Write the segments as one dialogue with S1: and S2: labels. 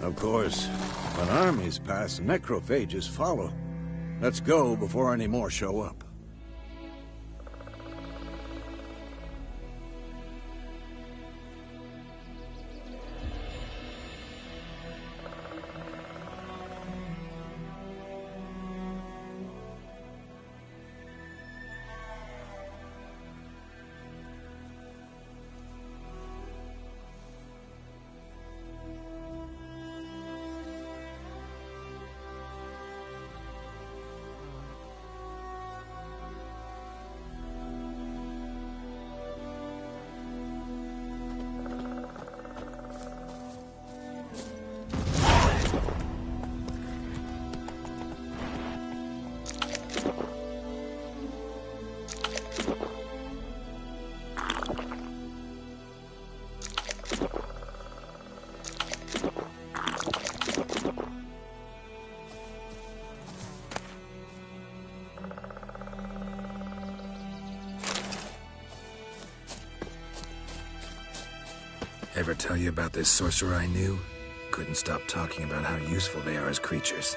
S1: Of course, when armies pass, necrophages follow. Let's go before any more show up.
S2: Ever tell you about this sorcerer I knew? Couldn't stop talking about how useful they are as creatures.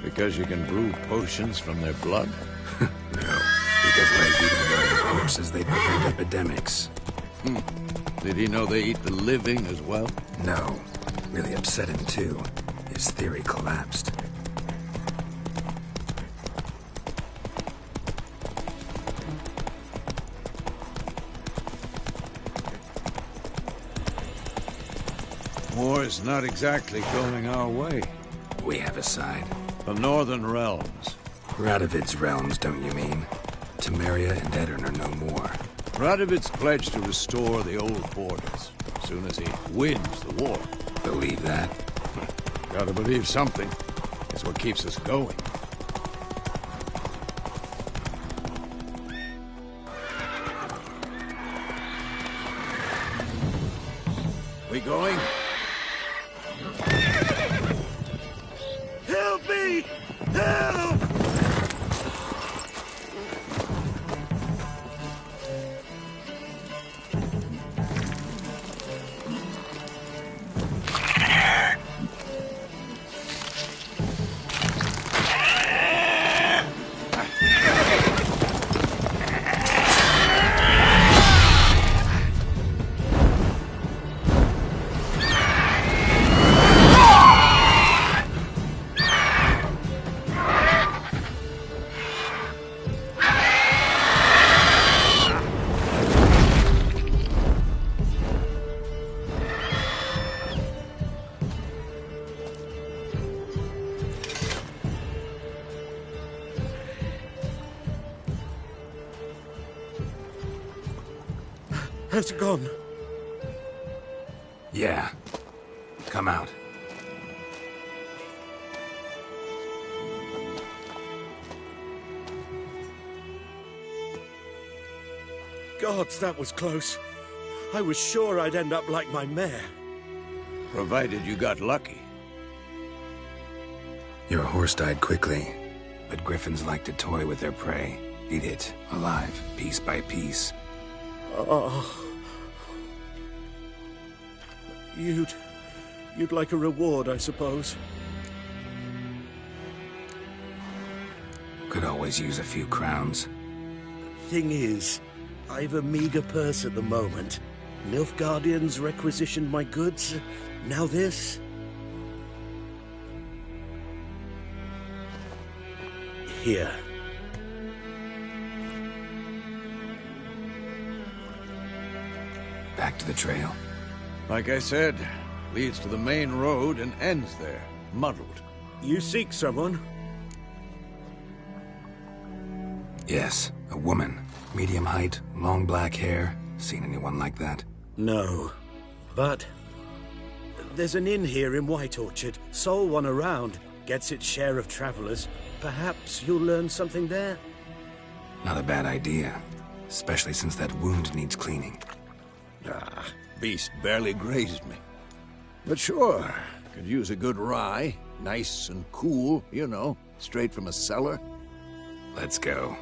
S1: Because you can brew potions from their blood?
S2: No, because by eating their own corpses, they prevent epidemics.
S1: Did he know they eat the living as well?
S2: No. Really upset him, too. His theory collapsed.
S1: War's not exactly going our way.
S2: We have a side.
S1: The Northern Realms.
S2: Radovid's realms, don't you mean? Temeria and Aedirn are no more.
S1: Radovid's pledged to restore the old borders as soon as he wins the war.
S2: Believe that?
S1: Gotta believe something. It's what keeps us going. We going? Help me! Help!
S3: Has it gone?
S2: Yeah. Come out.
S3: Gods, that was close. I was sure I'd end up like my mare.
S1: Provided you got lucky.
S2: Your horse died quickly, but griffins like to toy with their prey. Eat it, alive, piece by piece.
S3: Oh. You'd like a reward, I suppose.
S2: Could always use a few crowns.
S3: Thing is, I've a meager purse at the moment. Nilfgaardians requisitioned my goods. Now this. Here.
S2: Back to the trail.
S1: Like I said, leads to the main road and ends there, muddled.
S3: You seek someone?
S2: Yes, a woman. Medium height, long black hair. Seen anyone like that?
S3: No. But there's an inn here in White Orchard. Sole one around. Gets its share of travelers. Perhaps you'll learn something there?
S2: Not a bad idea. Especially since that wound needs cleaning.
S1: Ah, beast barely grazed me. But sure, could use a good rye. Nice and cool, you know, straight from a cellar.
S2: Let's go.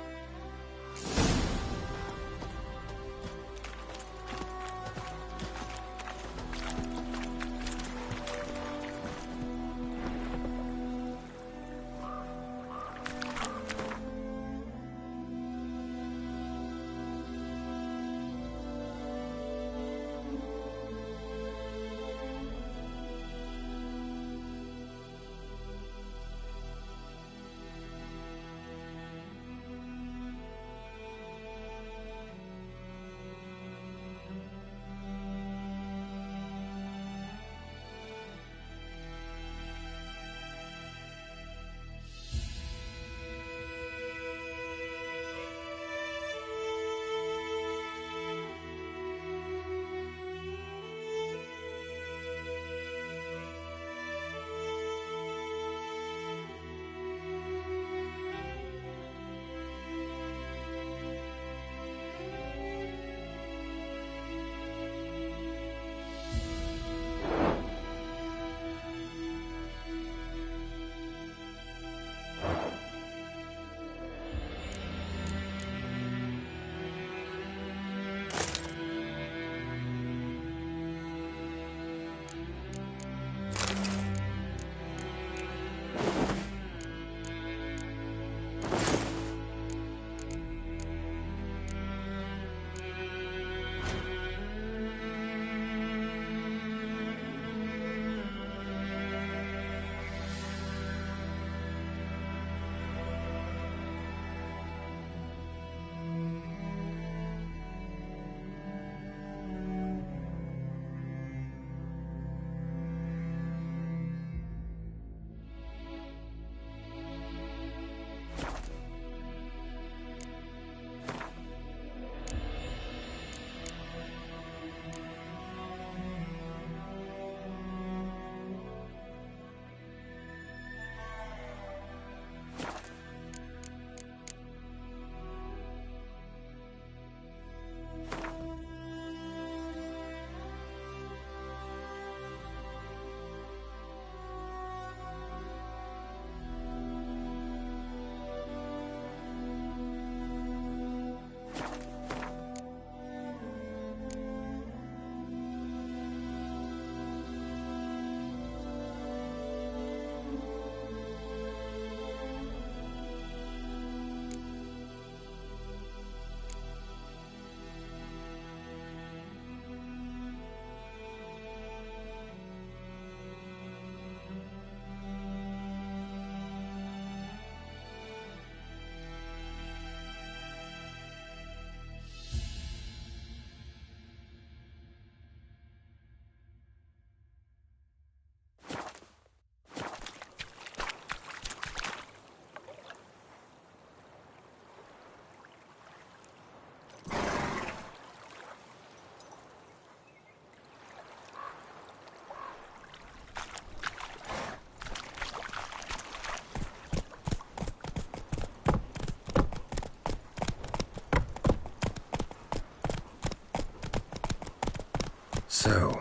S2: So,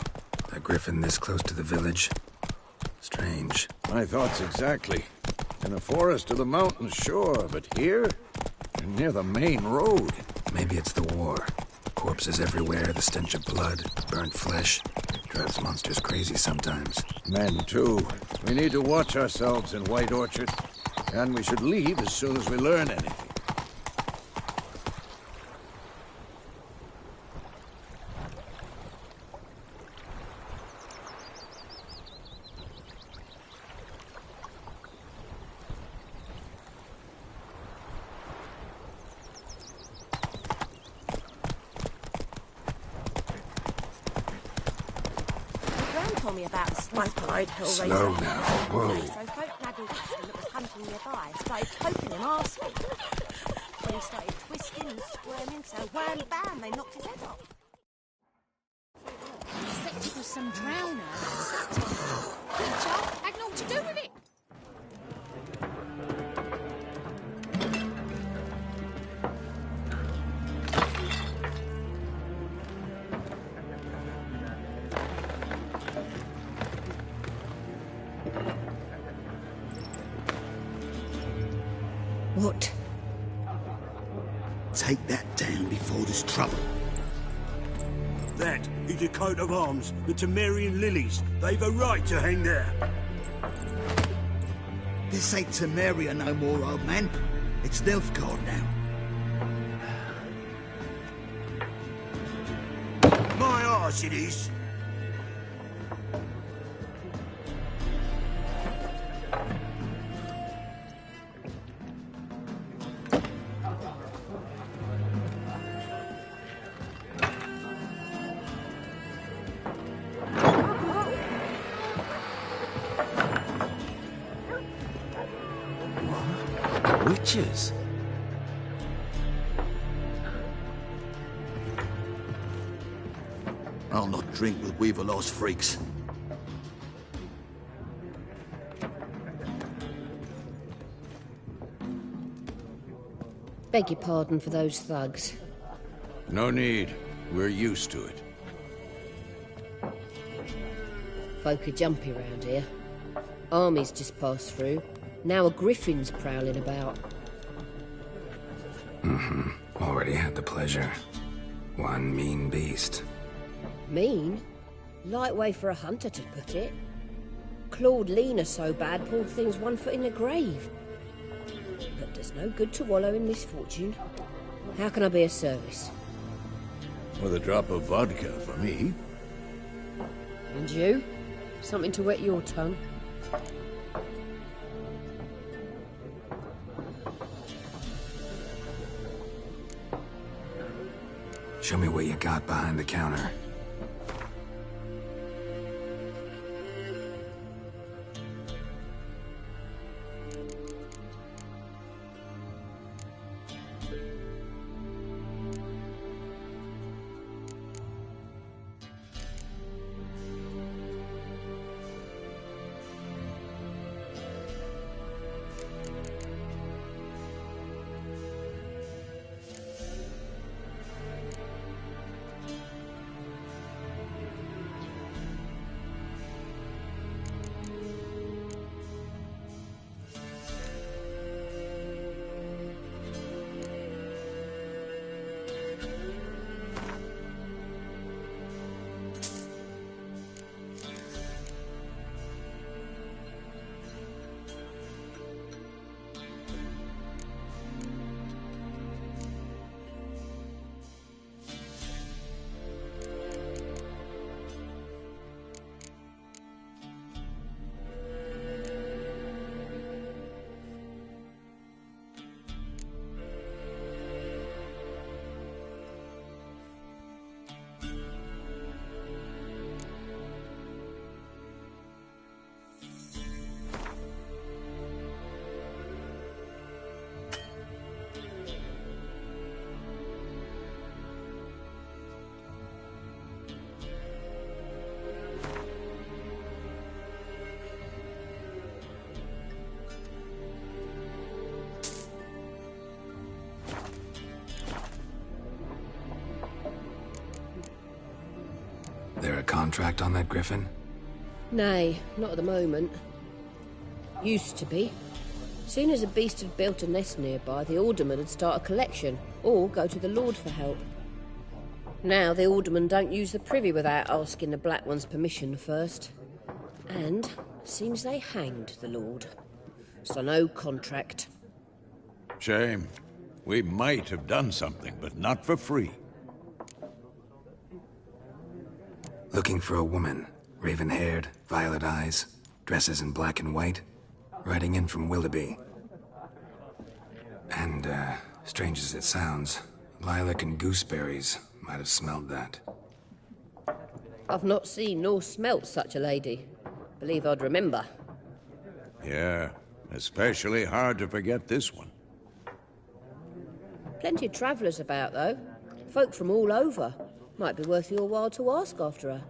S2: a griffin this close to the village? Strange.
S1: My thoughts exactly. In a forest or the mountains, sure, but here? Near the main road.
S2: Maybe it's the war. Corpses everywhere, the stench of blood, burnt flesh. Drives monsters crazy sometimes.
S1: Men, too. We need to watch ourselves in White Orchard. And we should leave as soon as we learn anything.
S4: told me about a smoke-eyed hellraiser.
S2: Slow now. Whoa.
S4: So folk Nagel that was hunting nearby started poking him asking. When he started twisting and squirming, so wham bam, they knocked his head off.
S5: Except it was some drowner. Had naught to do with it.
S6: What? Take that down before there's trouble.
S3: That is a coat of arms, the Temerian lilies. They've a right to hang there.
S6: This ain't Temeria no more, old man. It's Nilfgaard now.
S3: My arse it is.
S2: Witches?
S6: I'll not drink with Weaverlaw's freaks.
S7: Beg your pardon for those thugs.
S1: No need. We're used to it.
S7: Folk are jumpy round here. Armies just passed through. Now a griffin's prowling about.
S2: Already had the pleasure. One mean beast.
S7: Mean? Light way for a hunter to put it. Clawed Lena so bad, poor thing's 1 foot in the grave. But there's no good to wallow in misfortune. How can I be of service?
S1: With a drop of vodka for me.
S7: And you? Something to wet your tongue?
S2: Show me what you got behind the counter. There a contract on that griffin?
S7: Nay, not at the moment. Used to be. Soon as a beast had built a nest nearby, the alderman would start a collection, or go to the Lord for help. Now the aldermen don't use the privy without asking the Black One's permission first. And seems they hanged the Lord. So no contract.
S1: Shame. We might have done something, but not for free.
S2: Looking for a woman. Raven-haired, violet eyes, dresses in black and white. Riding in from Willoughby. And, strange as it sounds, lilac and gooseberries might have smelled that.
S7: I've not seen nor smelt such a lady. Believe I'd remember.
S1: Yeah, especially hard to forget this one.
S7: Plenty of travellers about, though. Folk from all over. Might be worth your while to ask after her.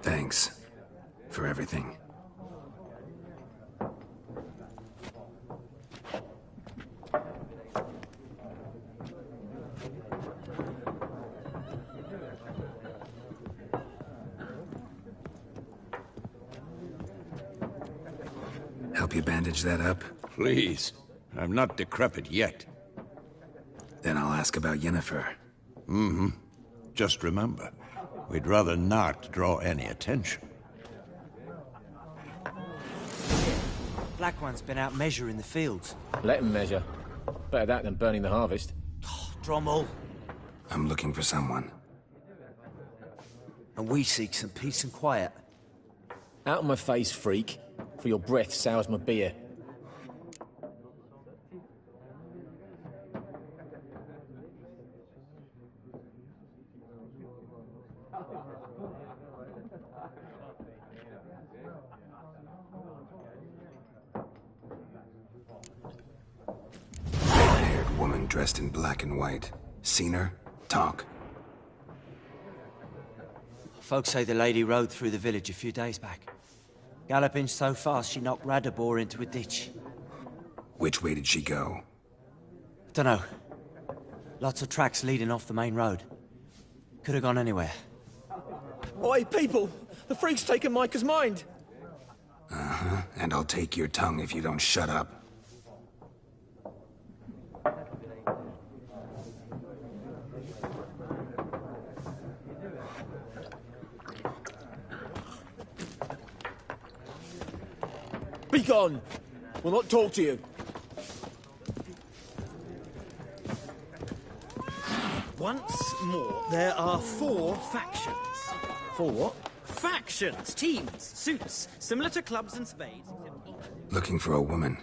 S2: Thanks for everything. Help you bandage that up?
S1: Please. I'm not decrepit yet.
S2: Then I'll ask about Yennefer.
S1: Just remember, we'd rather not draw any attention.
S8: Black One's been out measuring the fields.
S9: Let him measure. Better that than burning the harvest.
S8: Drommel.
S2: I'm looking for someone.
S8: And we seek some peace and quiet.
S9: Out of my face, freak. For your breath sours my beer.
S2: Red-haired woman dressed in black and white. Seen her? Talk.
S8: Folks say the lady rode through the village a few days back. Galloping so fast she knocked Radabor into a ditch.
S2: Which way did she go?
S8: Dunno. Lots of tracks leading off the main road. Could have gone anywhere.
S9: Oi, people! The freak's taken Micah's mind!
S2: Uh-huh, and I'll take your tongue if you don't shut up.
S9: Be gone! We'll not talk to you.
S3: Once more, there are 4 factions.
S9: 4 what?
S3: Factions, teams, suits, similar to clubs and spades.
S2: Looking for a woman.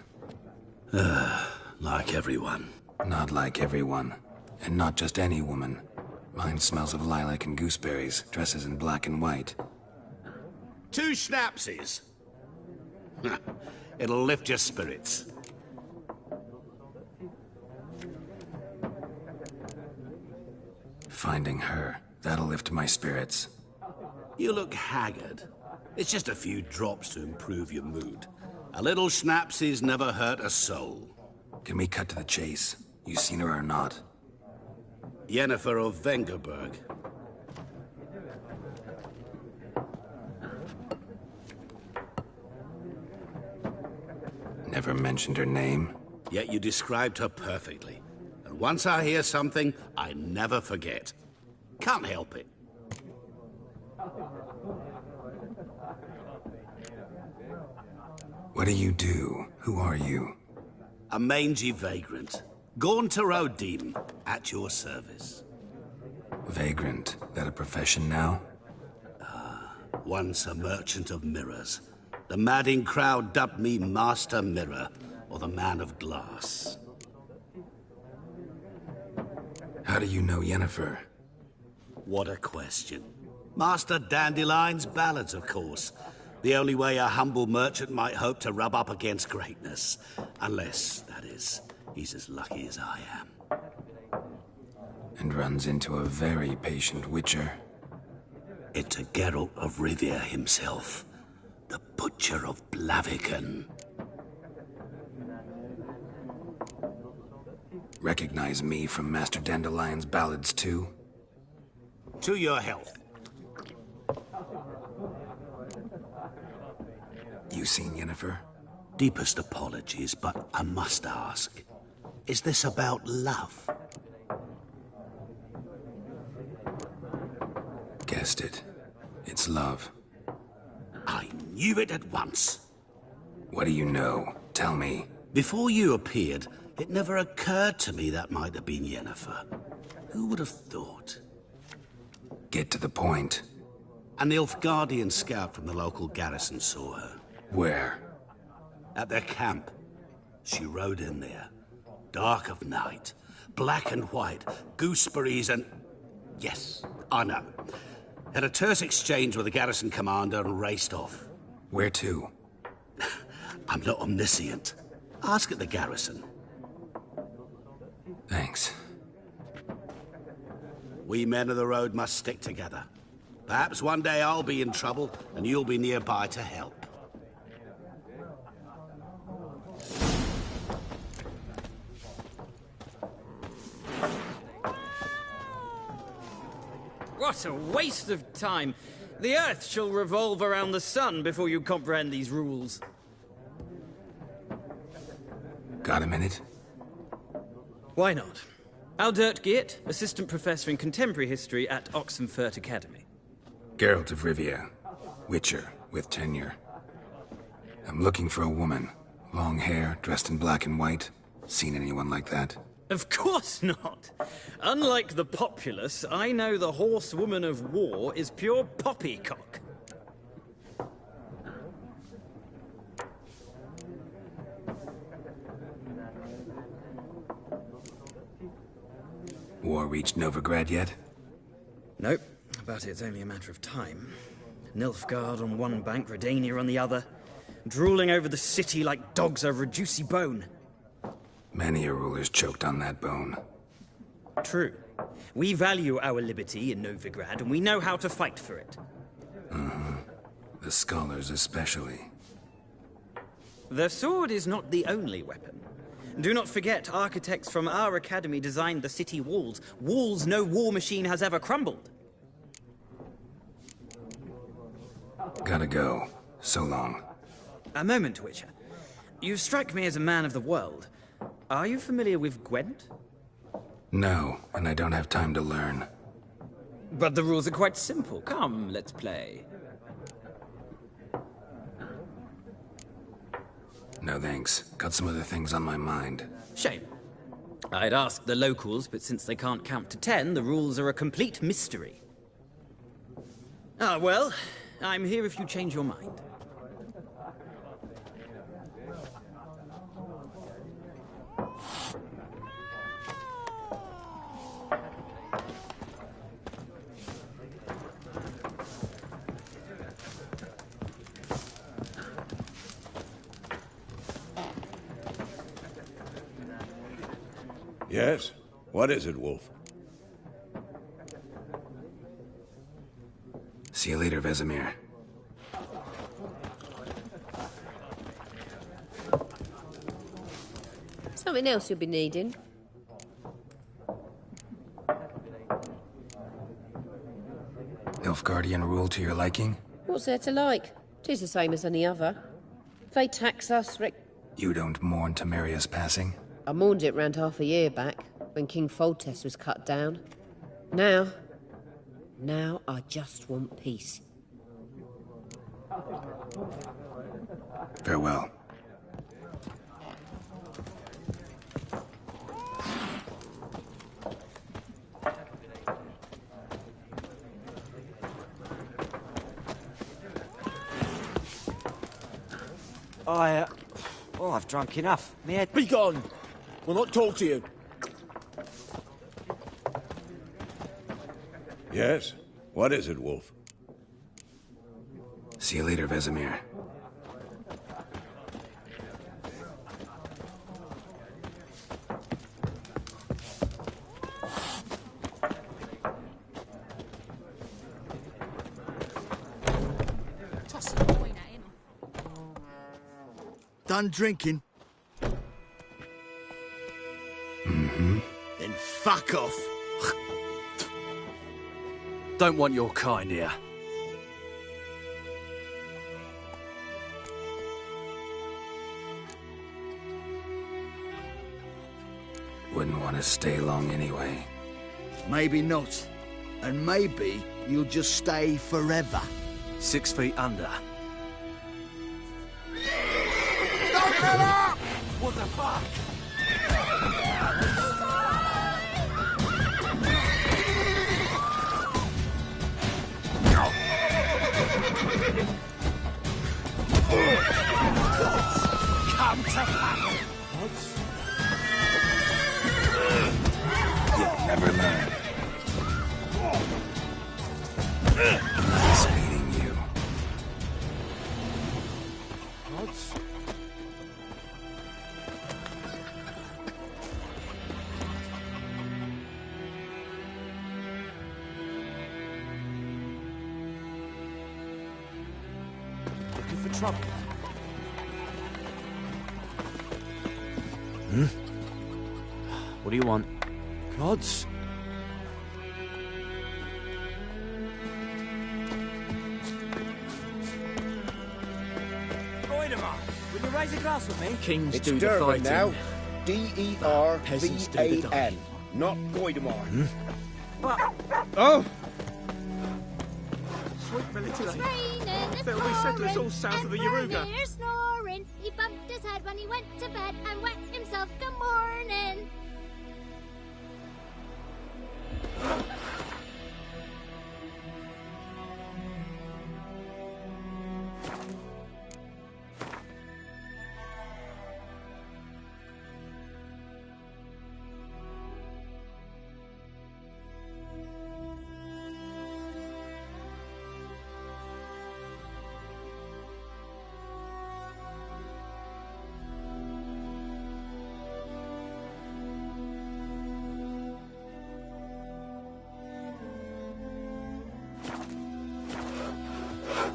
S3: Like everyone.
S2: Not like everyone. And not just any woman. Mine smells of lilac and gooseberries, dresses in black and white.
S6: 2 schnapsies. It'll lift your spirits.
S2: Finding her, that'll lift my spirits.
S6: You look haggard. It's just a few drops to improve your mood. A little schnapsies never hurt a soul.
S2: Can we cut to the chase? You seen her or not?
S6: Yennefer of Vengerberg.
S2: Never mentioned her name?
S6: Yet you described her perfectly. And once I hear something, I never forget. Can't help it.
S2: What do you do? Who are you?
S6: A mangy vagrant. Gaunter O'Deem, at your service.
S2: Vagrant. That a profession now?
S6: Once a merchant of mirrors. The madding crowd dubbed me Master Mirror, or the Man of Glass.
S2: How do you know Yennefer?
S6: What a question. Master Dandelion's ballads, of course. The only way a humble merchant might hope to rub up against greatness. Unless, that is, he's as lucky as I am.
S2: And runs into a very patient witcher.
S6: Into Geralt of Rivia himself. The Butcher of Blaviken.
S2: Recognize me from Master Dandelion's ballads, too?
S6: To your health.
S2: You seen Yennefer?
S6: Deepest apologies, but I must ask. Is this about love?
S2: Guessed it. It's love.
S6: I knew it at once.
S2: What do you know? Tell me.
S6: Before you appeared, it never occurred to me that might have been Yennefer. Who would have thought?
S2: Get to the point.
S6: A Nilfgaardian scout from the local garrison saw her.
S2: Where?
S6: At their camp. She rode in there. Dark of night, black and white, gooseberries and... Yes, I know. Had a terse exchange with the garrison commander and raced off.
S2: Where to?
S6: I'm not omniscient. Ask at the garrison.
S2: Thanks.
S6: We men of the road must stick together. Perhaps one day I'll be in trouble and you'll be nearby to help.
S10: What a waste of time! The Earth shall revolve around the sun before you comprehend these rules.
S2: Got a minute?
S10: Why not? Aldert Geert, Assistant Professor in Contemporary History at Oxenfurt Academy.
S2: Geralt of Rivia. Witcher, with tenure. I'm looking for a woman. Long hair, dressed in black and white. Seen anyone like that?
S10: Of course not! Unlike the populace, I know the horsewoman of war is pure poppycock.
S2: War reached Novigrad yet?
S10: Nope, but it's only a matter of time. Nilfgaard on one bank, Redania on the other, drooling over the city like dogs over a juicy bone.
S2: Many a ruler's choked on that bone.
S10: True. We value our liberty in Novigrad, and we know how to fight for it.
S2: The scholars especially.
S10: The sword is not the only weapon. Do not forget, architects from our academy designed the city walls. Walls no war machine has ever crumbled.
S2: Gotta go. So long.
S10: A moment, Witcher. You strike me as a man of the world. Are you familiar with Gwent?
S2: No, and I don't have time to learn.
S10: But the rules are quite simple. Come, let's play.
S2: No thanks. Got some other things on my mind.
S10: Shame. I'd ask the locals, but since they can't count to 10, the rules are a complete mystery. Ah, well, I'm here if you change your mind.
S1: Yes? What is it, Wolf?
S2: See you later, Vesemir.
S7: Something else you'll be needing.
S2: Nilfgaardian rule to your liking?
S7: What's there to like? 'Tis the same as any other. If they tax us,
S2: You don't mourn Temeria's passing?
S7: I mourned it round half a year back, when King Foltest was cut down. Now I just want peace.
S2: Farewell.
S8: I've drunk enough. Me head...
S9: Be gone! We'll not talk to you.
S1: Yes? What is it, Wolf?
S2: See you later, Vesemir.
S5: Toss a coin at him.
S3: Done drinking? Then fuck off.
S11: Don't want your kind here.
S2: Wouldn't want to stay long anyway.
S3: Maybe not. And maybe you'll just stay forever.
S11: 6 feet under.
S6: What the fuck? Come to battle! What?
S2: Never learn. Nice meeting you.
S9: Looking for trouble?
S8: What do you want?
S9: Gods.
S8: Goidemar, will you raise a glass with me?
S9: Kings
S12: It's
S9: do the
S12: Durban
S9: fighting.
S12: now.
S9: Peasants do the
S12: D-E-R-V-A-N.
S9: dying.
S12: Not Goidemar.
S9: Oh!
S13: Sweet military.
S14: Raining,
S13: They'll resettle us all south of the Yaruga.
S14: Snoring. He bumped his head when he went to bed and wet himself. Good morning.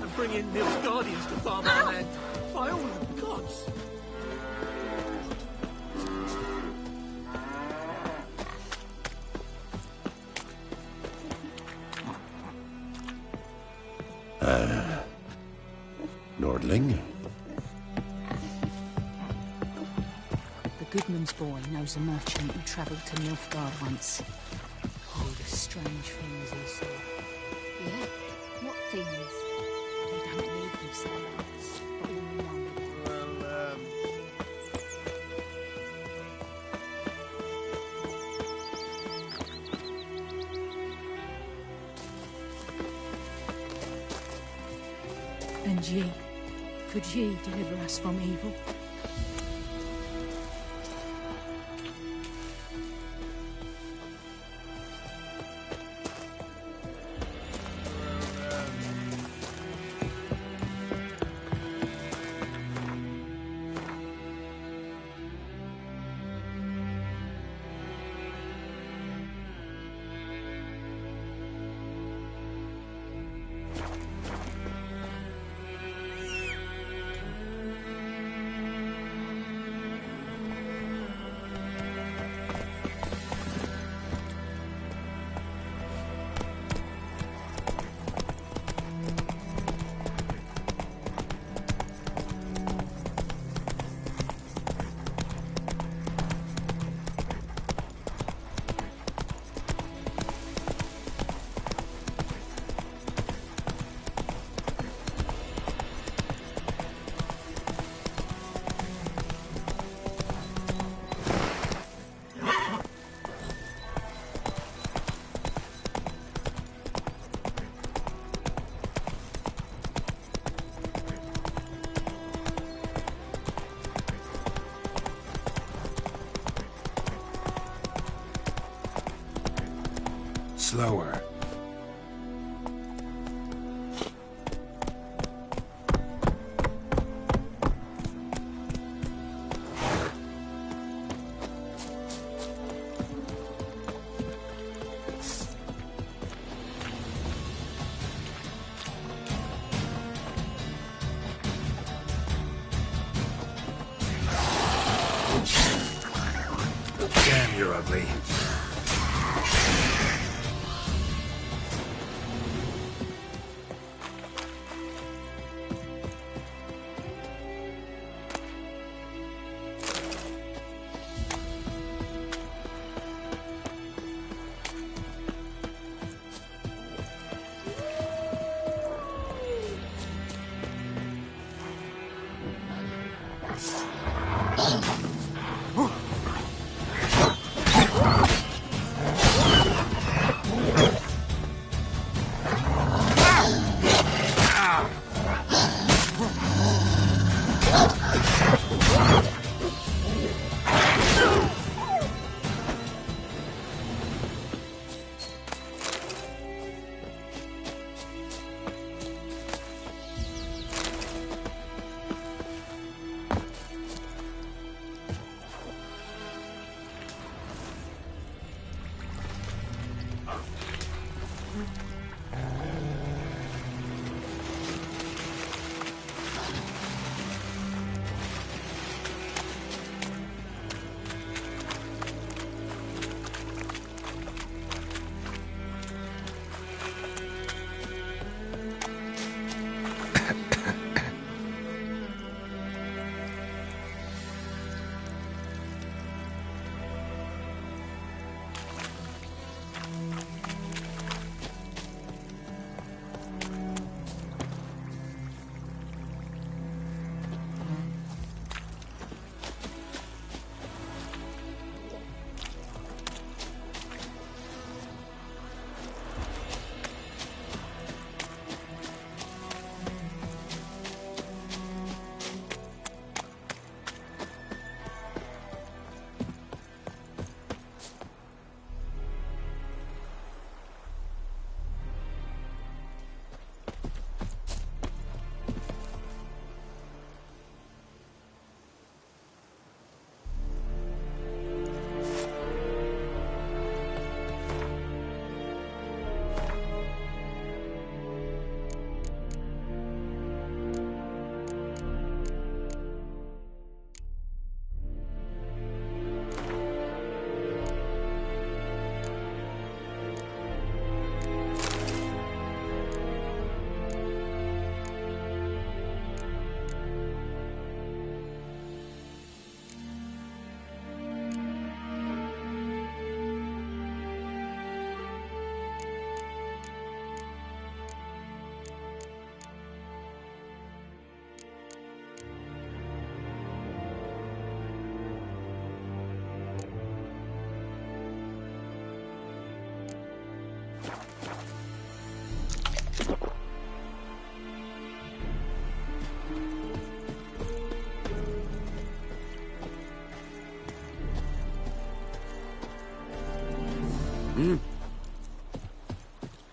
S13: And bring in Nilfgaardians to farm our land. By all the gods.
S15: Nordling?
S5: The Goodman's boy knows a merchant who travelled to Nilfgaard once. Oh, the strange things he saw.
S14: Yeah, what things?
S5: They don't leave themselves, but all in one. And ye, could ye deliver us from evil?
S2: Slower. Damn, you're ugly.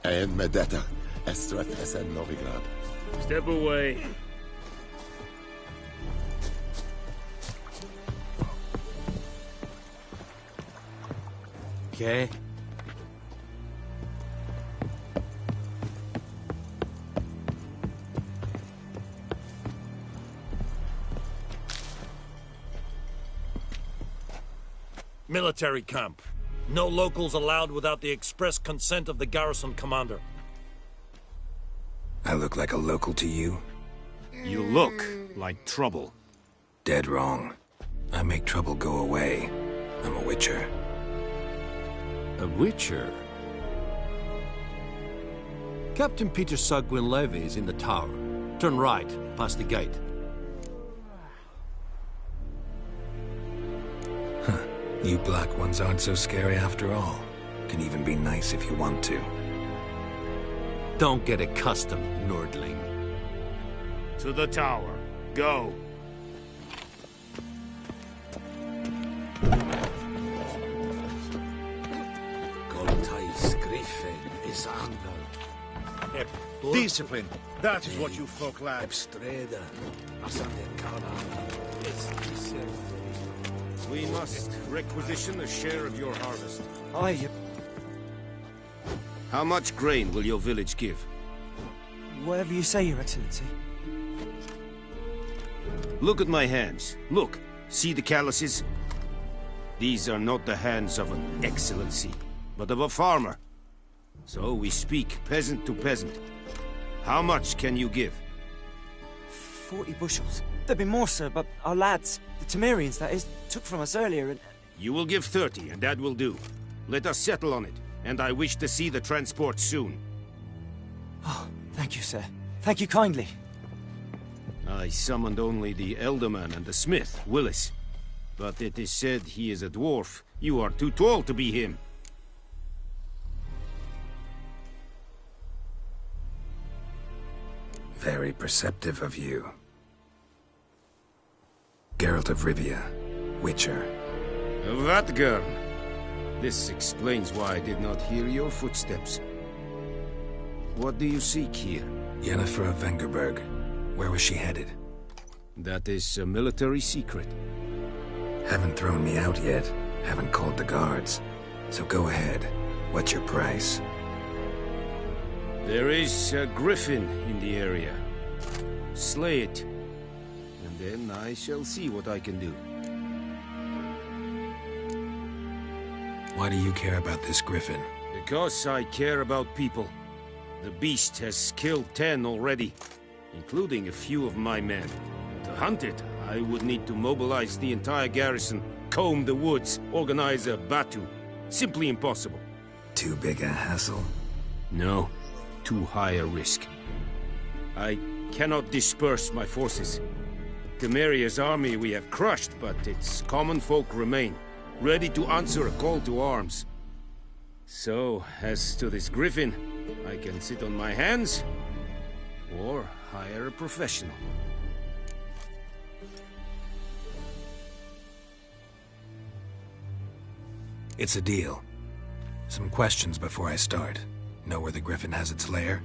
S12: And Medetta, Estrat Esen Novigrad.
S15: Step away.
S11: Okay.
S15: Military camp. No locals allowed without the express consent of the garrison commander.
S2: I look like a local to you?
S16: You look like trouble.
S2: Dead wrong. I make trouble go away. I'm a witcher.
S11: A witcher? Captain Peter Sagwin Levy is in the tower. Turn right, past the gate.
S2: You black ones aren't so scary after all. Can even be nice if you want to.
S11: Don't get accustomed, Nordling.
S16: To the tower. Go.
S3: Discipline. That is what you folk lack.
S16: We must requisition a share of your harvest.
S8: Aye.
S16: How much grain will your village give?
S8: Whatever you say, Your Excellency.
S16: Look at my hands. Look. See the calluses? These are not the hands of an excellency, but of a farmer. So we speak peasant to peasant. How much can you give?
S8: 40 bushels. There'd be more, sir, but our lads, the Temerians, that is, took from us earlier and...
S16: You will give 30, and that will do. Let us settle on it, and I wish to see the transport soon.
S8: Oh, thank you, sir. Thank you kindly.
S16: I summoned only the Elderman and the smith, Willis. But it is said he is a dwarf. You are too tall to be him.
S2: Very perceptive of you. Geralt of Rivia, Witcher.
S16: Vatgern! This explains why I did not hear your footsteps. What do you seek here?
S2: Yennefer of Vengerberg. Where was she headed?
S16: That is a military secret.
S2: Haven't thrown me out yet. Haven't called the guards. So go ahead. What's your price?
S16: There is a griffin in the area. Slay it. And then I shall see what I can do.
S2: Why do you care about this griffin?
S16: Because I care about people. The beast has killed 10 already, including a few of my men. To hunt it, I would need to mobilize the entire garrison, comb the woods, organize a batu. Simply impossible.
S2: Too big a hassle?
S16: No. Too high a risk. I cannot disperse my forces. Temeria's army we have crushed, but its common folk remain, ready to answer a call to arms. So, as to this griffin, I can sit on my hands, or hire a professional.
S2: It's a deal. Some questions before I start. Know where the griffin has its lair?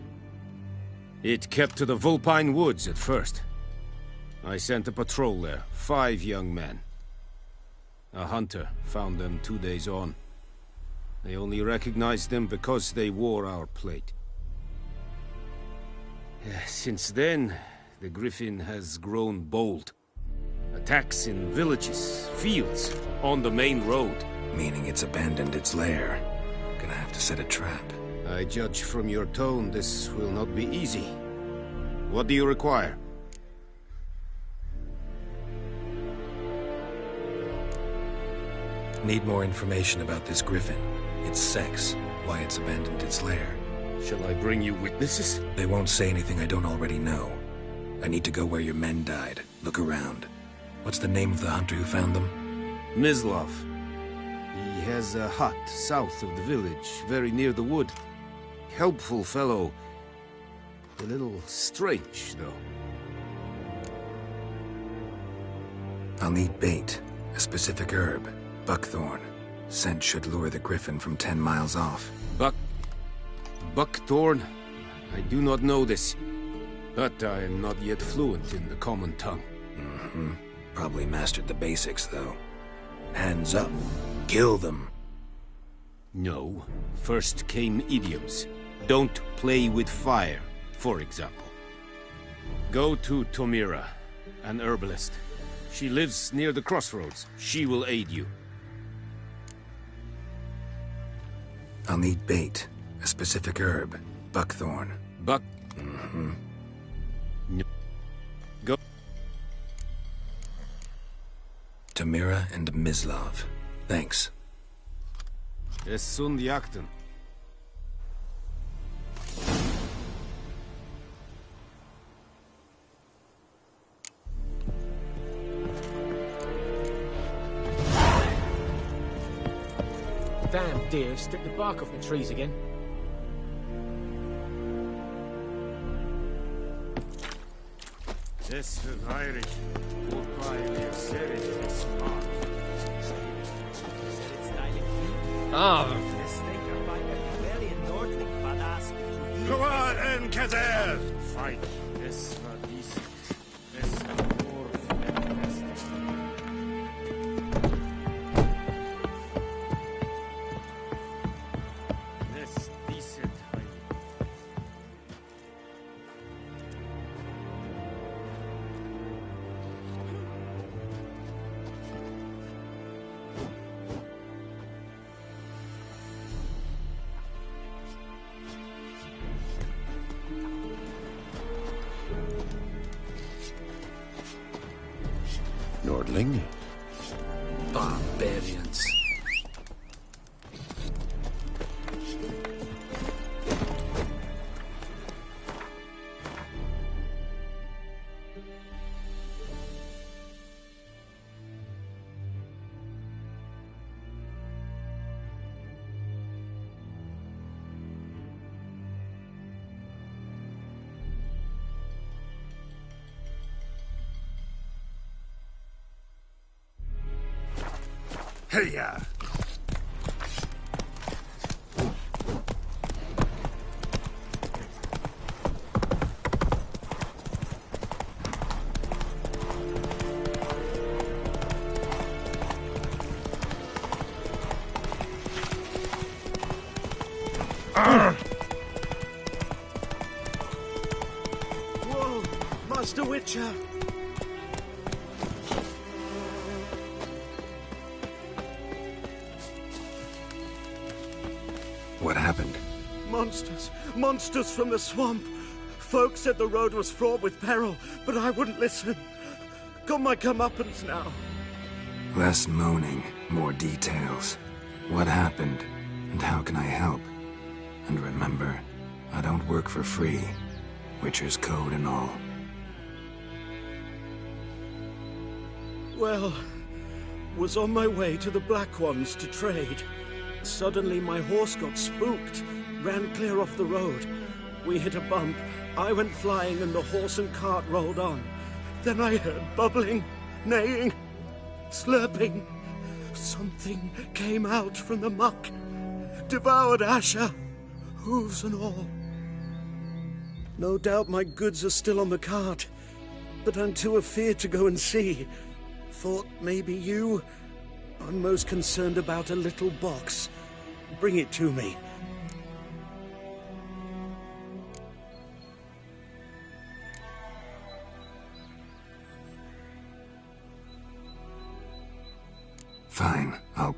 S16: It kept to the Vulpine Woods at first. I sent a patrol there, 5 young men. A hunter found them 2 days on. They only recognized them because they wore our plate. Since then, the griffin has grown bold. Attacks in villages, fields, on the main road.
S2: Meaning it's abandoned its lair. Gonna have to set a trap.
S16: I judge from your tone this will not be easy. What do you require?
S2: Need more information about this griffin. Its sex, why it's abandoned its lair.
S16: Shall I bring you witnesses?
S2: They won't say anything I don't already know. I need to go where your men died. Look around. What's the name of the hunter who found them?
S16: Mislav. He has a hut south of the village, very near the wood. Helpful fellow. A little strange, though.
S2: I'll need bait, a specific herb, buckthorn. Scent should lure the griffin from 10 miles off.
S16: Buckthorn? I do not know this, but I am not yet fluent in the common tongue.
S2: Probably mastered the basics, though. Hands up. Kill them.
S16: No. First came idioms. Don't play with fire, for example. Go to Tomira, an herbalist. She lives near the crossroads. She will aid you.
S2: I'll need bait. A specific herb. Buckthorn.
S16: No. Go.
S2: Tomira and Mislav. Thanks.
S16: Es sunt jakten.
S9: Damn deer, stripped the bark off the trees again.
S16: Es verweirig. Wobei wir Seres machen.
S9: Ah!
S15: Go on, Enkazer!
S16: Fight. Es war dies. Es war nur
S1: Nordling?
S6: Barbarians.
S1: Hey-ya!
S3: Whoa! Master Witcher!
S2: What happened?
S3: Monsters! Monsters from the swamp! Folk said the road was fraught with peril, but I wouldn't listen. Got my comeuppance now.
S2: Less moaning, more details. What happened, and how can I help? And remember, I don't work for free. Witcher's code and all.
S3: Well, was on my way to the Black Ones to trade. Suddenly my horse got spooked, ran clear off the road. We hit a bump, I went flying and the horse and cart rolled on. Then I heard bubbling, neighing, slurping. Something came out from the muck, devoured Asher, hooves and all. No doubt my goods are still on the cart, but I'm too afeard to go and see. Thought maybe you... I'm most concerned about a little box. Bring it to me.
S2: Fine, I'll...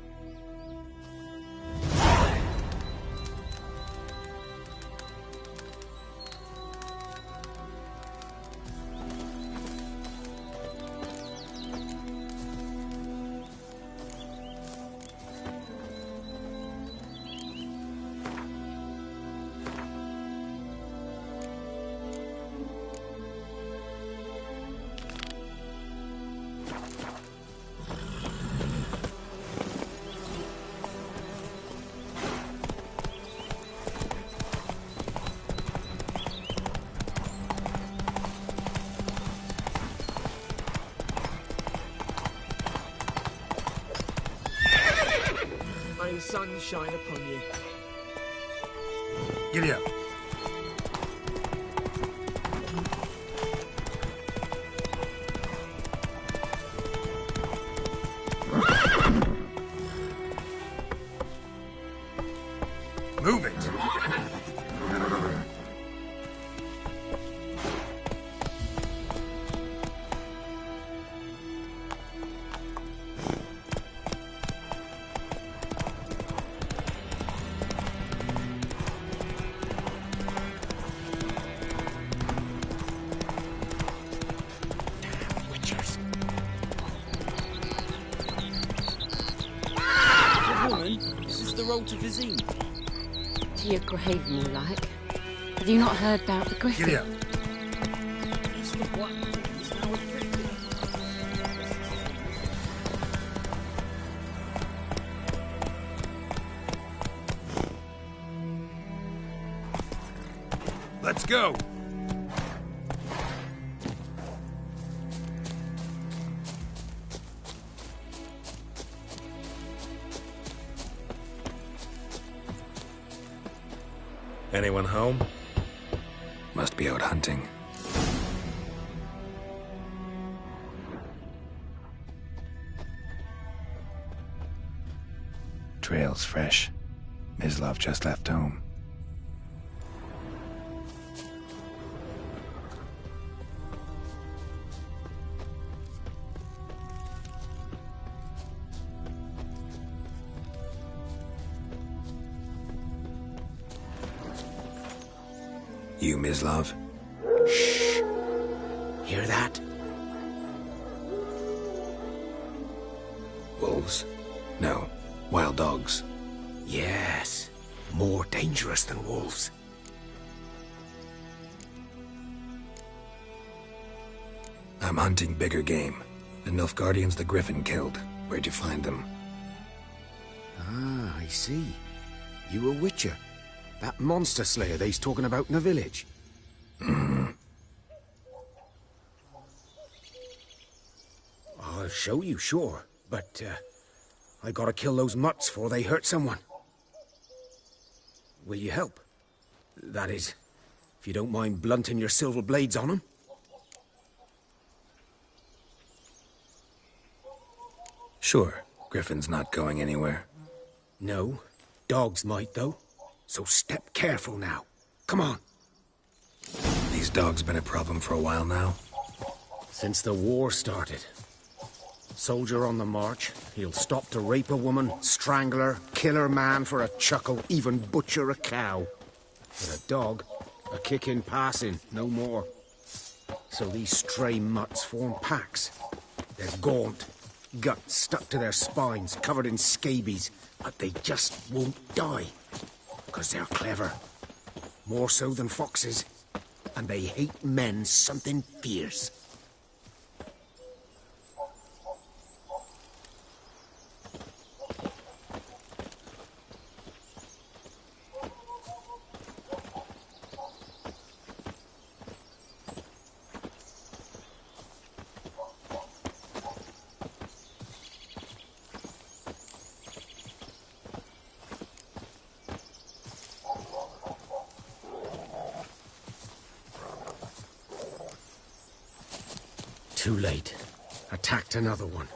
S13: May the sun shine upon you.
S15: Giddy up. Move it.
S10: To Vizima.
S5: To your grave, more like. Have you not heard about the griffin?
S15: Giddy up. Let's go.
S11: Anyone home?
S2: Must be out hunting. Trail's fresh. Mislav just left home. You, Mislav?
S8: Shh. Hear that?
S2: Wolves? No. Wild dogs.
S8: Yes. More dangerous than wolves.
S2: I'm hunting bigger game. The Nilfgaardians the Griffin killed. Where'd you find them?
S17: Ah, I see. You a witcher. That monster slayer they's talking about in the village. I'll show you, sure. But, I gotta kill those mutts before they hurt someone. Will you help? That is, if you don't mind blunting your silver blades on them.
S2: Sure. Griffin's not going anywhere.
S17: No. Dogs might, though. So step careful now. Come on.
S2: These dogs been a problem for a while now?
S17: Since the war started. Soldier on the march, he'll stop to rape a woman, strangle her, kill her man for a chuckle, even butcher a cow. But a dog, a kick in passing, no more. So these stray mutts form packs. They're gaunt, guts stuck to their spines, covered in scabies, but they just won't die. 'Cause they're clever. More so than foxes. And they hate men something fierce. Too late. Attacked another one.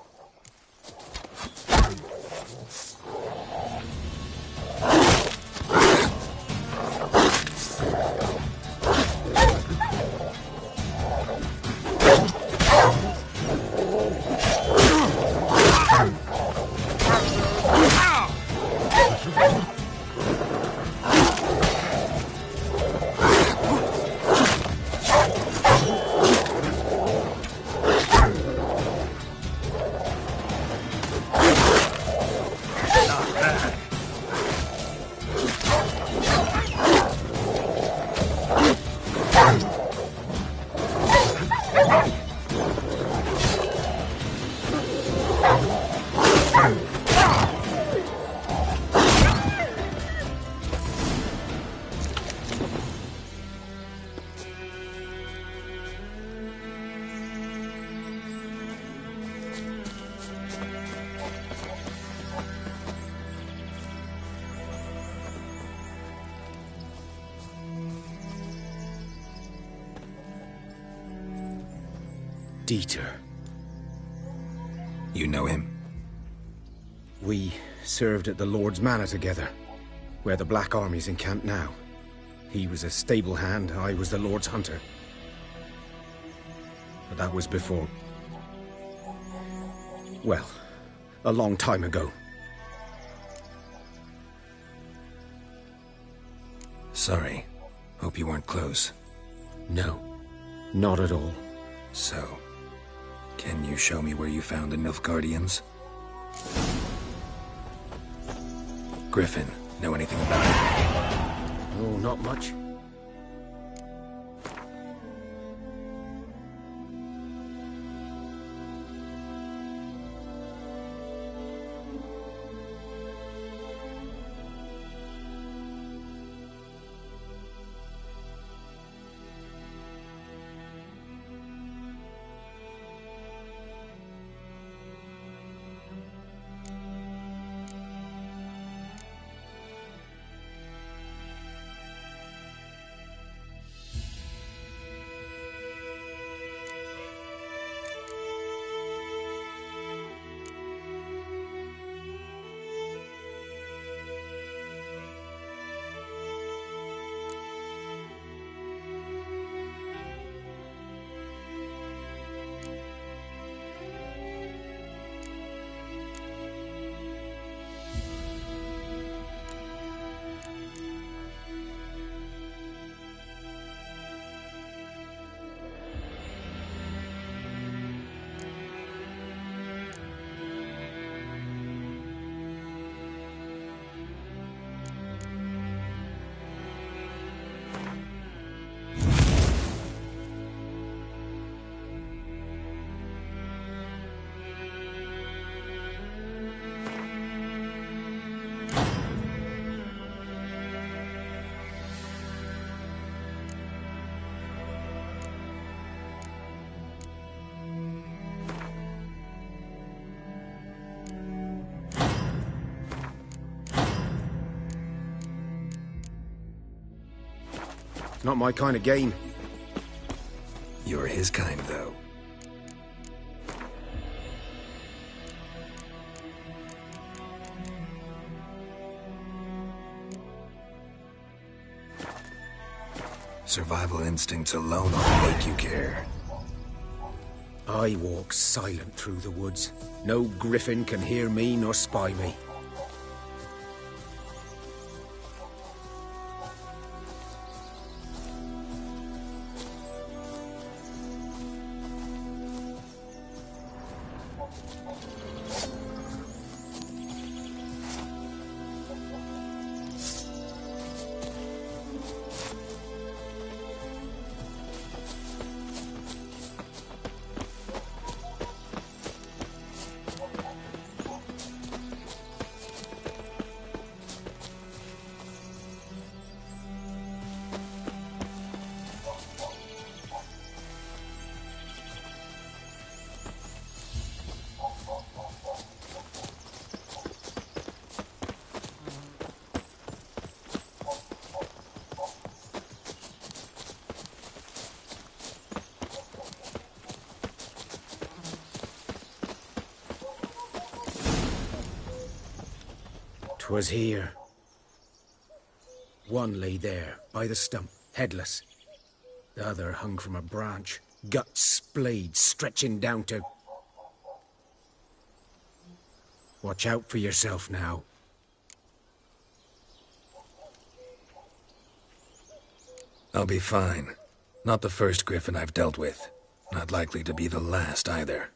S17: Dieter.
S2: You know him?
S17: We served at the Lord's Manor together, where the Black Army's encamped now. He was a stable hand, I was the Lord's hunter. But that was before... well, a long time ago.
S2: Sorry. Hope you weren't close.
S17: No, not at all.
S2: So, can you show me where you found the Nilfgaardians? Griffin, know anything about it?
S17: No, not much. Not my kind of game.
S2: You're his kind, though. Survival instincts alone ought to make you care.
S17: I walk silent through the woods. No griffin can hear me nor spy me. Was here. One lay there, by the stump, headless. The other hung from a branch, guts splayed, stretching down to... Watch out for yourself now.
S2: I'll be fine. Not the first griffin I've dealt with. Not likely to be the last, either.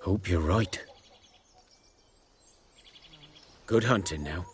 S17: Hope you're right. Good hunting now.